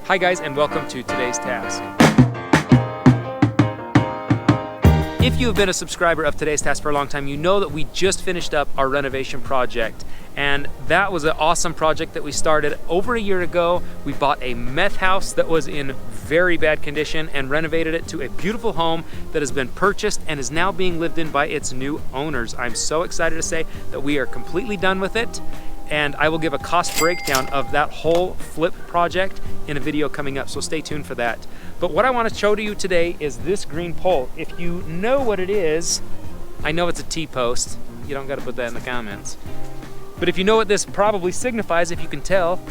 Hi guys, and welcome to today's task. If you have been a subscriber of Today's Task for a long time, you know that we just finished up our renovation project. And that was an awesome project that we started over a year ago. We bought a meth house that was in very bad condition and renovated it to a beautiful home that has been purchased and is now being lived in by its new owners. I'm so excited to say that we are completely done with it. And I will give a cost breakdown of that whole flip project in a video coming up, so stay tuned for that. But what I want to show to you today is this green pole. If you know what it is, I know it's a T-post. You don't got to put that in the comments. But if you know what this probably signifies, if you can tell,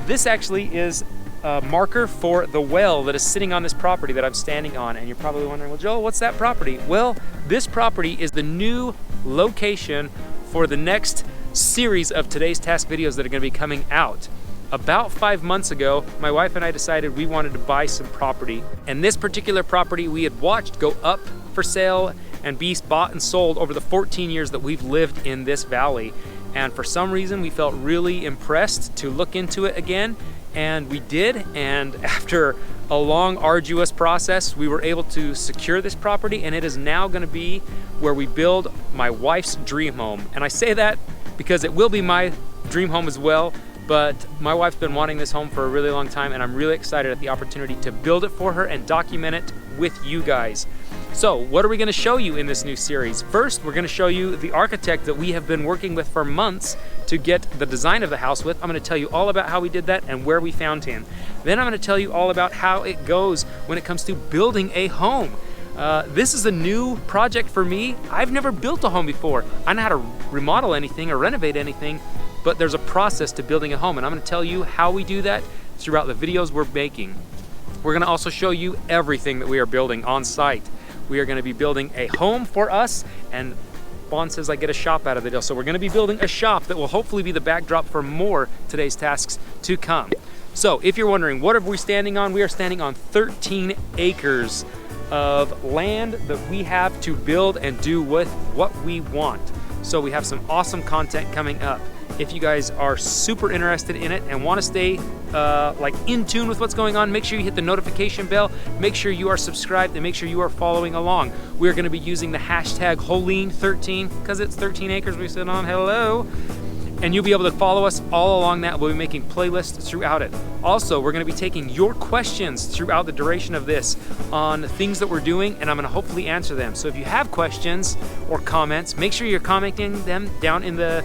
this actually is a marker for the well that is sitting on this property that I'm standing on. And you're probably wondering, well, Joel, what's that property? Well, this property is the new location for the next series of Today's Task videos that are going to be coming out. About 5 months ago, my wife and I decided we wanted to buy some property. And this particular property we had watched go up for sale and be bought and sold over the 14 years that we've lived in this valley. And for some reason, we felt really impressed to look into it again. And we did. And after a long, arduous process, we were able to secure this property. And it is now going to be where we build my wife's dream home. And I say that because it will be my dream home as well, but my wife's been wanting this home for a really long time, and I'm really excited at the opportunity to build it for her and document it with you guys. So what are we gonna show you in this new series? First, we're gonna show you the architect that we have been working with for months to get the design of the house with. I'm gonna tell you all about how we did that and where we found him. Then I'm gonna tell you all about how it goes when it comes to building a home. This is a new project for me. I've never built a home before. I know how to remodel anything or renovate anything, but there's a process to building a home, and I'm gonna tell you how we do that throughout the videos we're making. We're gonna also show you everything that we are building on site. We are gonna be building a home for us, and Vaughn says I get a shop out of the deal. So we're gonna be building a shop that will hopefully be the backdrop for more Today's Tasks to come. So if you're wondering, what are we standing on? We are standing on 13 acres of land that we have to build and do with what we want. So we have some awesome content coming up. If you guys are super interested in it and want to stay like in tune with what's going on, make sure you hit the notification bell, make sure you are subscribed, and make sure you are following along. We're going to be using the hashtag Holeen13 because it's 13 acres we sit on. Hello. And you'll be able to follow us all along that. We'll be making playlists throughout it. Also, we're gonna be taking your questions throughout the duration of this on things that we're doing, and I'm gonna hopefully answer them. So if you have questions or comments, make sure you're commenting them down in the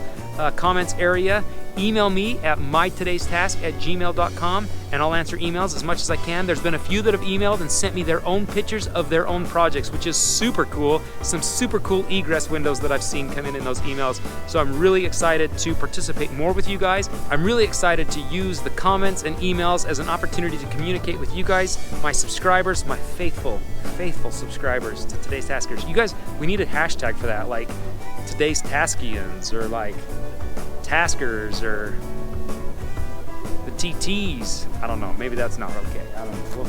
comments area. Email me at mytodaystask@gmail.com, and I'll answer emails as much as I can. There's been a few that have emailed and sent me their own pictures of their own projects, which is super cool. Some super cool egress windows that I've seen come in those emails. So I'm really excited to participate more with you guys. I'm really excited to use the comments and emails as an opportunity to communicate with you guys, my subscribers, my faithful subscribers to Today's Taskers. You guys, we need a hashtag for that, like Today's Taskians, or like Taskers, or the TTs. I don't know, maybe that's not okay. I don't know.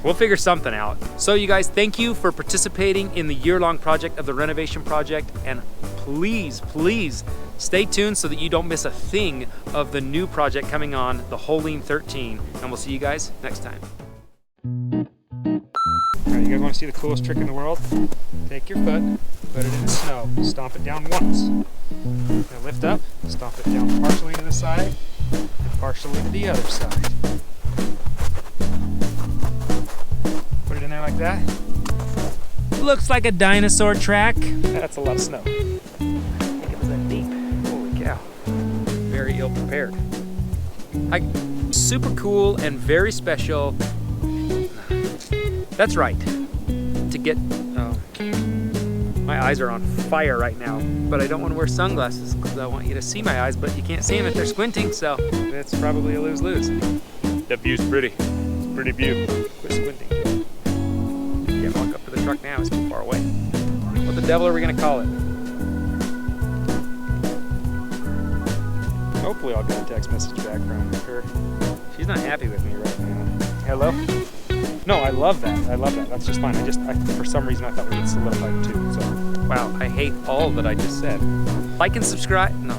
We'll figure something out. So you guys, thank you for participating in the year-long project of the renovation project, and please stay tuned so that you don't miss a thing of the new project coming on, the Holeen13, and we'll see you guys next time. All right, you guys want to see the coolest trick in the world? Take your foot, put it in the snow, stomp it down once. Now lift up, stomp it down partially to the side and partially to the other side. Put it in there like that. Looks like a dinosaur track. That's a lot of snow. It was that deep. Holy cow. Very ill prepared. Super cool and very special. That's right. To get, my eyes are on fire right now, but I don't want to wear sunglasses because I want you to see my eyes, but you can't see them if they're squinting, so it's probably a lose-lose. That view's pretty. It's a pretty view. Quit squinting. Can't walk up to the truck now, it's too far away. What the devil are we gonna call it? Hopefully I'll get a text message back from her. She's not happy with me right now. Hello? No, I love that. I love that. That's just fine. For some reason, I thought we had solidified too. So, wow, I hate all that I just said. Like and subscribe. No.